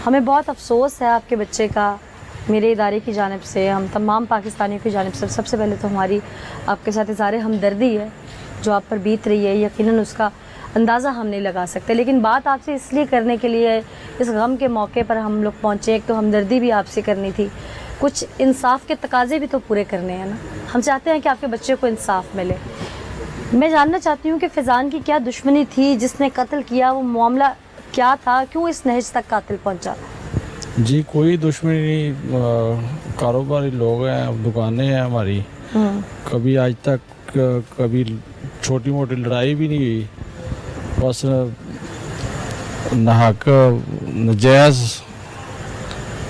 हमें बहुत अफसोस है आपके बच्चे का। मेरे इदारे की जानिब से, हम तमाम पाकिस्तानियों की जानिब से सबसे पहले तो हमारी आपके साथ इज़हार हमदर्दी है। जो आप पर बीत रही है यकीनन उसका अंदाज़ा हम नहीं लगा सकते, लेकिन बात आपसे इसलिए करने के लिए इस गम के मौके पर हम लोग पहुँचे। एक तो हमदर्दी भी आपसे करनी थी, कुछ इंसाफ के तकाजे भी तो पूरे करने हैं ना। हम चाहते हैं कि आपके बच्चे को इंसाफ मिले। मैं जानना चाहती हूँ कि फैज़ान की क्या दुश्मनी थी जिसने कत्ल किया, वो मामला क्या था, क्यों इस नहज तक कातिल पहुँचा? जी कोई दुश्मनी नहीं, कारोबारी लोग हैं, दुकानें हैं हमारी। कभी आज तक कभी छोटी मोटी लड़ाई भी नहीं हुई, बस नाहक नजायज़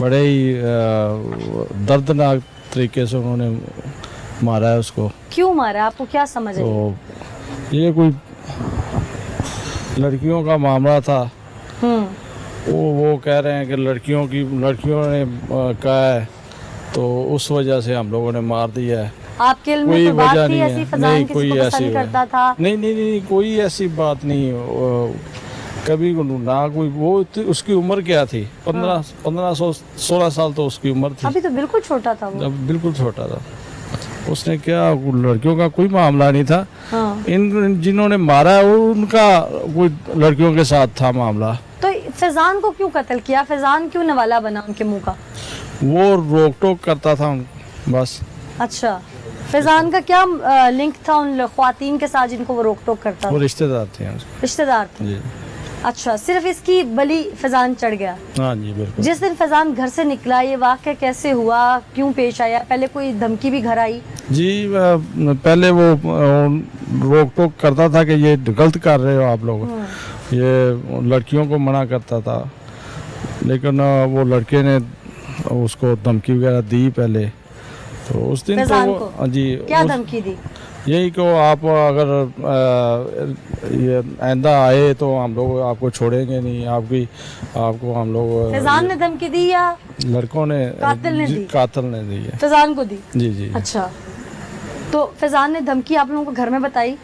बड़े ही दर्दनाक तरीके से उन्होंने मारा है उसको। क्यों मारा, आपको क्या समझ आई? तो ये कोई लड़कियों का मामला था। वो कह रहे हैं कि लड़कियों ने कहा है, तो उस वजह से हम लोगों ने मार दिया है। आपके इल्म में कोई कोई बात वजह थी नहीं ऐसी है, फैज़ान नहीं किसी कोई को ऐसी पसंद करता था? नहीं कोई ऐसी बात नहीं। कभी ना कोई वो उसकी उम्र क्या थी, 16 साल तो उसकी उम्र थी। अभी तो बिल्कुल छोटा था वो। अब बिल्कुल छोटा था। उसने क्या, लड़कियों का कोई मामला नहीं था। इन जिन्होंने मारा है वो उनका कोई लड़कियों के साथ था मामला। तो फैज़ान को क्यों कत्ल किया? फैज़ान क्यों नवाला बना उनके मुंह का? वो रोक टोक करता था बस। अच्छा, फैज़ान का क्या लिंक था उन ख्वातीन के साथ जिनको वो रोक टोक करता वो था? रिश्तेदार थे। रिश्तेदार थे। जी अच्छा, सिर्फ इसकी बली फैज़ान चढ़ गया? हाँ जी बिल्कुल। जिस दिन फैज़ान घर से निकला, ये वाक़या कैसे हुआ, क्यों पेश आया? पहले कोई धमकी भी घर आई? जी पहले वो रोक टोक करता था कि ये गलत कर रहे हो आप लोग, ये लड़कियों को मना करता था। लेकिन वो लड़के ने उसको धमकी वगैरह दी पहले। तो उस दिन तो वो जी क्या धमकी दी? यही को आप अगर ये आइंदा आए तो हम लोग आपको छोड़ेंगे नहीं, आपको हम लोग। फैज़ान ने धमकी दी या लड़कों ने? कातिल ने दी? कातिल ने दी है। फैज़ान को दी? जी जी। अच्छा, तो फैज़ान ने धमकी आप लोगों को घर में बताई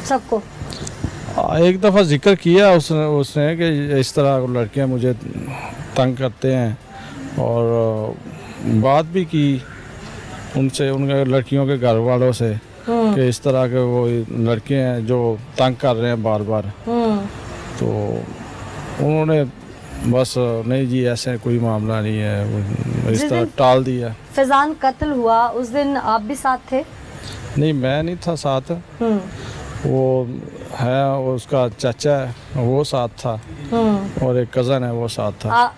सबको? एक दफ़ा जिक्र किया उसने कि इस तरह लड़कियां मुझे तंग करते हैं, और बात भी की उनसे, उनके लड़कियों के घर वालों से कि इस तरह के वो लड़के हैं जो तंग कर रहे हैं बार बार। तो उन्होंने बस नहीं जी ऐसे कोई मामला नहीं है, इस तरह टाल दिया। फैज़ान कत्ल हुआ उस दिन आप भी साथ थे? नहीं मैं नहीं था साथ, वो है उसका चाचा है वो साथ था, और एक कज़न है वो साथ था।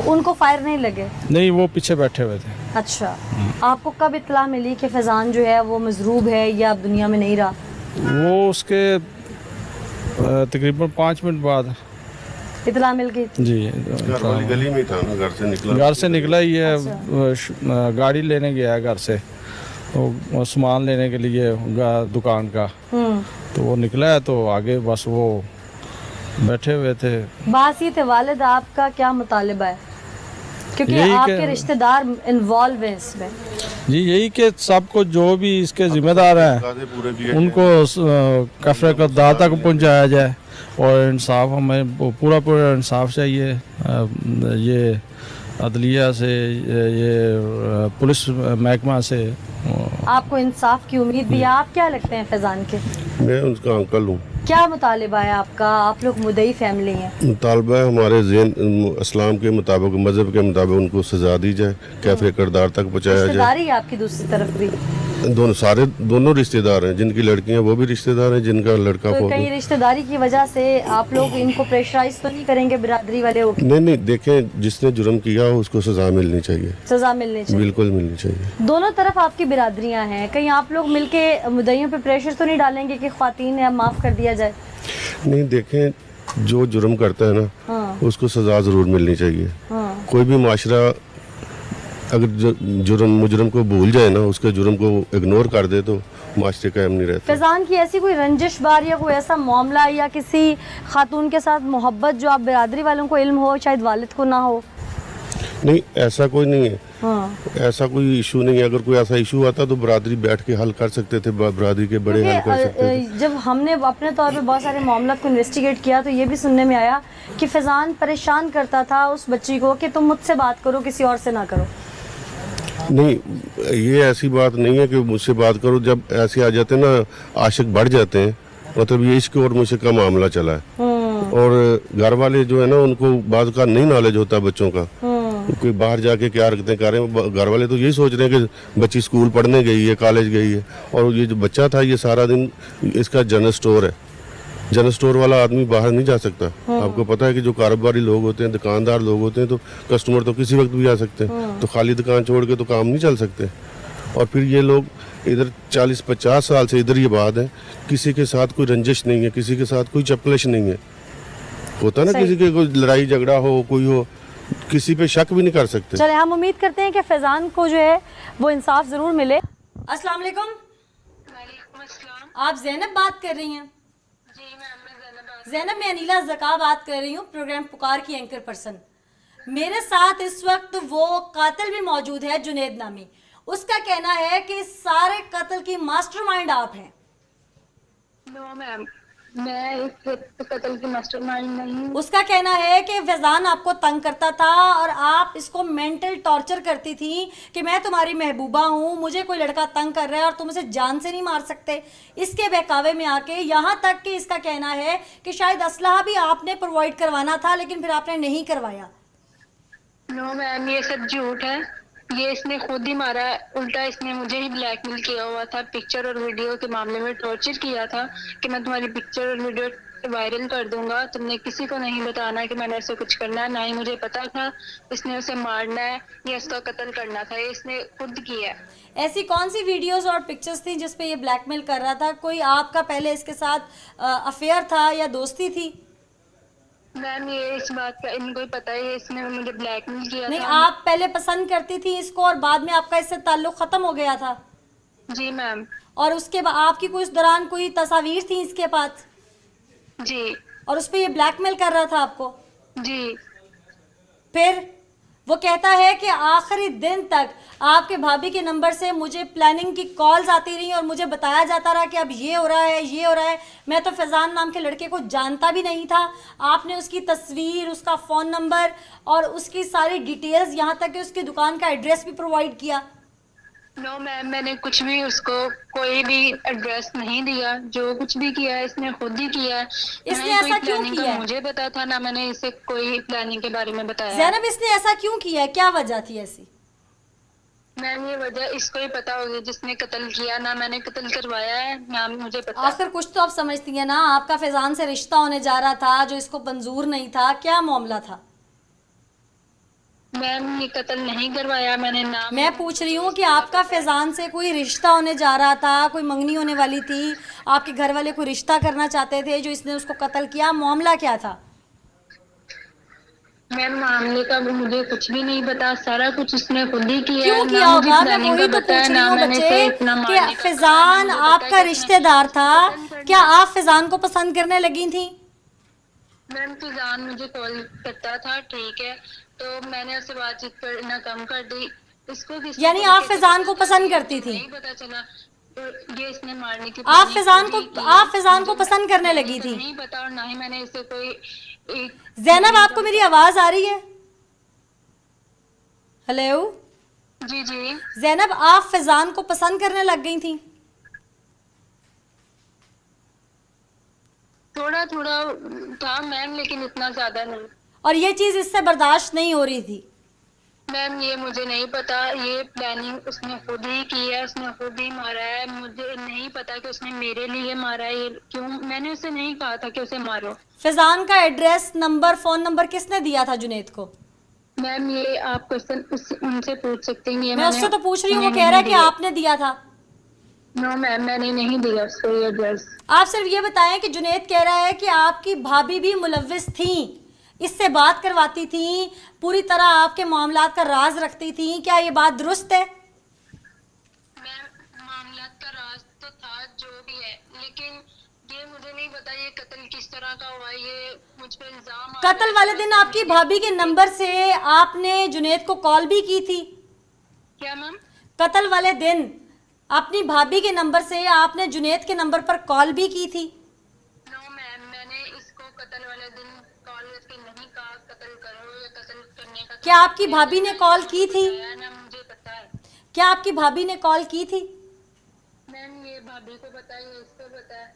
उनको फायर नहीं लगे? नहीं, वो पीछे बैठे हुए थे। अच्छा, आपको कब इत्तला मिली कि फैज़ान जो है वो मजरूब है या अब दुनिया में नहीं रहा? वो उसके तकरीबन 5 मिनट बाद इत्तला मिल गई जी। गली में था ना, घर से निकला ही है। अच्छा। गाड़ी लेने गया है घर से, वो सामान लेने के लिए दुकान का। तो वो निकला है, तो आगे बस वो बैठे हुए थे। बासित वालिद आपका क्या मुतालिबा है, क्योंकि आपके रिश्तेदार इन्वॉल्व हैं इसमें? जी यही कि सबको जो भी इसके जिम्मेदार हैं उनको कफरे कद्दा तक पहुंचाया जाए, और इंसाफ हमें पूरा इंसाफ चाहिए। ये अदलिया से, ये पुलिस महकमा से आपको इंसाफ की उम्मीद भी है? आप क्या लगते हैं फैज़ान के? मैं उसका अंकल हूँ। क्या मुतालिबा है आपका? आप लोग मुद्दई फैमिली हैं। मुतालबा है हमारे इस्लाम के मुताबिक, मज़हब के मुताबिक उनको सजा दी जाए, कैफे किरदार तक पहुँचाया जाए। रिश्तेदारी आपकी दूसरी तरफ भी? दोनों रिश्तेदार हैं, जिनकी लड़कियां वो भी रिश्तेदार हैं, जिनका लड़का तो कहीं रिश्तेदारी की वजह से आप लोग इनको प्रेशराइज तो नहीं करेंगे बिरादरी वाले? नहीं देखें, जिसने जुर्म किया हो उसको सजा मिलनी चाहिए। सजा मिलनी चाहिए, बिल्कुल मिलनी चाहिए। दोनों तरफ आपकी बिरादरियां हैं, कहीं आप लोग मिलके मुद्दइयों पे प्रेशर तो नहीं डालेंगे कि ख्वातीन है माफ कर दिया जाए? नहीं देखें, जो जुर्म करता है ना उसको सजा जरूर मिलनी चाहिए। कोई भी माशरा अगर मुजरम को भूल जाए ना, उसके जुर्म को इग्नोर कर दे तो माशरे कायम नहीं रहता। फैज़ान की ऐसी कोई रंजिश बार या कोई ऐसा मामला या किसी खातून के साथ मोहब्बत जो आप बिरादरी वालों को इल्म हो, शायद वालिद को ना हो? नहीं ऐसा कोई नहीं है। हाँ। ऐसा कोई इशू नहीं है। अगर कोई ऐसा इशू आता तो बरादरी बैठ के हल कर सकते थे, बरादरी के बड़े हल कर सकते थे। जब हमने अपने तौर पे बहुत सारे मामला को इन्वेस्टिगेट किया तो ये भी सुनने में आया कि फैज़ान परेशान करता था उस बच्ची को कि तुम मुझसे बात करो, किसी और से ना करो। नहीं, ये ऐसी बात नहीं है कि मुझसे बात करो। जब ऐसे आ जाते हैं ना, आशिक बढ़ जाते हैं, मतलब ये इश्क और मुझे का मामला चला है। और घर वाले जो है ना, उनको बात का नहीं नॉलेज होता बच्चों का, कोई बाहर जाके क्या हरकतें कर रहे हैं। घर वाले तो यही सोच रहे हैं कि बच्ची स्कूल पढ़ने गई है, कॉलेज गई है। और ये जो बच्चा था, ये सारा दिन, इसका जनरल स्टोर है। जनरल स्टोर वाला आदमी बाहर नहीं जा सकता। आपको पता है कि जो कारोबारी लोग होते हैं, दुकानदार लोग होते हैं, तो कस्टमर तो किसी वक्त भी आ सकते हैं। तो खाली दुकान छोड़ के तो काम नहीं चल सकते। और फिर ये लोग इधर 40-50 साल से इधर ये बात है, किसी के साथ कोई रंजिश नहीं है, किसी के साथ कोई चपलिश नहीं है। होता ना, किसी के कोई लड़ाई झगड़ा हो, कोई हो, किसी पे शक भी नहीं कर सकते। चले, हम उम्मीद करते हैं कि फैज़ान को जो है वो इंसाफ ज़रूर मिले। अस्सलाम वालेकुम। वालेकुम अस्सलाम। आप ज़ैनब बात कर रही हैं? जी मैम, मैं ज़ैनब ज़ैनब, मैं अनीला ज़का बात कर रही हूँ, प्रोग्राम पुकार की एंकर पर्सन। मेरे साथ इस वक्त वो कातिल भी मौजूद है, जुनैद नामी। उसका कहना है कि सारे कत्ल की मास्टरमाइंड आप हैं। नो मैम, मैं इस कत्ल की मास्टरमाइंड नहीं हूँ। उसका कहना है कि फैज़ान आपको तंग करता था और आप इसको मेंटल टॉर्चर करती थी कि मैं तुम्हारी महबूबा हूँ, मुझे कोई लड़का तंग कर रहा है और तुम उसे जान से नहीं मार सकते। इसके बहकावे में आके यहाँ तक कि इसका कहना है कि शायद असलहा भी आपने प्रोवाइड करवाना था, लेकिन फिर आपने नहीं करवाया। नो मैम, ये सब झूठ है। ये इसने खुद ही मारा है। उल्टा इसने मुझे ही ब्लैकमेल किया हुआ था, पिक्चर और वीडियो के मामले में टॉर्चर किया था कि मैं तुम्हारी पिक्चर और वीडियो वायरल कर दूंगा। तुमने किसी को नहीं बताना कि मैंने ऐसे कुछ करना है। ना ही मुझे पता था इसने उसे मारना है या उसका कत्ल करना था। ये इसने खुद किया है। ऐसी कौन सी वीडियोस और पिक्चर्स थी जिस पे ये ब्लैकमेल कर रहा था? कोई आपका पहले इसके साथ अफेयर था या दोस्ती थी? मैम, ये इस बात का इनको ही पता है। इसने मुझे ब्लैकमेल किया नहीं, था। आप पहले पसंद करती थी इसको और बाद में आपका इससे ताल्लुक खत्म हो गया था। जी मैम। और उसके बाद आपकी कोई उस दौरान कोई तस्वीर थी इसके पास जी और उस पे ये ब्लैकमेल कर रहा था आपको? जी। फिर वो कहता है कि आखिरी दिन तक आपके भाभी के नंबर से मुझे प्लानिंग की कॉल्स आती रही और मुझे बताया जाता रहा कि अब ये हो रहा है, ये हो रहा है। मैं तो फैज़ान नाम के लड़के को जानता भी नहीं था। आपने उसकी तस्वीर, उसका फ़ोन नंबर और उसकी सारी डिटेल्स, यहाँ तक कि उसकी दुकान का एड्रेस भी प्रोवाइड किया। नो मैम, मैंने कुछ भी उसको कोई भी एड्रेस नहीं दिया। जो कुछ भी किया है इसने खुद ही किया है। इसने ना ही ऐसा कोई क्यों प्लानिंग किया का है? मुझे पता था, ना मैंने इसे कोई प्लानिंग के बारे में बताया। ज़ैनब, इसने ऐसा क्यों किया है? क्या वजह थी ऐसी? मैम, ये वजह इसको ही पता होगी जिसने कत्ल किया। ना मैंने कत्ल करवाया है, ना मुझे पता। आखिर कुछ तो आप समझती हैं ना। आपका फैज़ान से रिश्ता होने जा रहा था जो इसको मंजूर नहीं था। क्या मामला था? मैम, ये कत्ल नहीं करवाया मैंने। ना मैं पूछ रही हूँ कि आपका फैज़ान से कोई रिश्ता होने जा रहा था, कोई मंगनी होने वाली थी, आपके घर वाले कोई रिश्ता करना चाहते थे जो इसने उसको कत्ल किया। मामला क्या था? मैम, मामले का मुझे कुछ भी नहीं पता। सारा कुछ उसने खुद ही किया। क्यों ना किया मुझे होगा? मैं प्लानिंग वही का तो बताया, पूछ रही ना हूँ मैंने इसे बच्चे इतना कि मारने का कहा। फैज़ान मुझे पता है आपका कि इसने रिश्तेदार था। कत्ल क्या करना। आप फैज़ान को पसंद करने लगी थी? मैम, फैज़ान मुझे कॉल करता था, ठीक है, तो मैंने उससे बातचीत करना कम कर दी। इसको यानी आप फैज़ान को पसंद करती थी? नहीं पता चला। तो ये इसने मारने की आप प्लानिंग फैज़ान को मुझे पसंद करने मुझे लगी तो थी? नहीं पता, और ना ही मैंने इसे कोई ज़ैनब, आपको मेरी आवाज़ आ रही है? हेलो जी जी। ज़ैनब, आप फैज़ान को पसंद करने लग गई थी? थोड़ा थोड़ा था मैम, लेकिन इतना ज्यादा नहीं। और ये चीज़ इससे बर्दाश्त नहीं हो रही थी? मैम, ये मुझे नहीं पता। ये प्लानिंग उसने खुद ही की है, उसने खुद ही मारा है। मुझे नहीं पता कि उसने मेरे लिए मारा है। ये क्यों, मैंने उसे नहीं कहा था कि उसे मारो। फैज़ान का एड्रेस, नंबर, फ़ोन नंबर किसने दिया था जुनैद को? मैम, ये आप क्वेश्चन उनसे पूछ सकते हैं। ये मैं उससे तो पूछ रही हूँ, वो मैंने कह रहा है कि नहीं दिया। आपने दिया था। नो मैम, मैंने नहीं दिया उसको ये एड्रेस। आप सिर्फ ये बताएं कि जुनैद कह रहा है कि आपकी भाभी भी मुलव्विस थी, इससे बात करवाती थी, पूरी तरह आपके मामलात का राज रखती थी। क्या ये बात दुरुस्त है? मैम, मामला का राज तो था जो भी है, लेकिन ये मुझे नहीं पता ये कत्ल किस तरह का हुआ। ये मुझ पे इल्जाम कत्ल वाले दिन आपकी भाभी के नंबर से आपने जुनैद को कॉल भी की थी? क्या मैम? कत्ल वाले दिन अपनी भाभी के नंबर से आपने जुनेद के नंबर पर कॉल भी की थी? नो मैम, मैंने इसको कत्ल वाले दिन कॉल करके नहीं कहा कत्ल करो या कत्ल करने का। क्या आपकी भाभी ने कॉल की थी? ना मुझे पता है। क्या आपकी भाभी ने कॉल की थी? मैम ये भाभी को पता है, ये इसको पता है।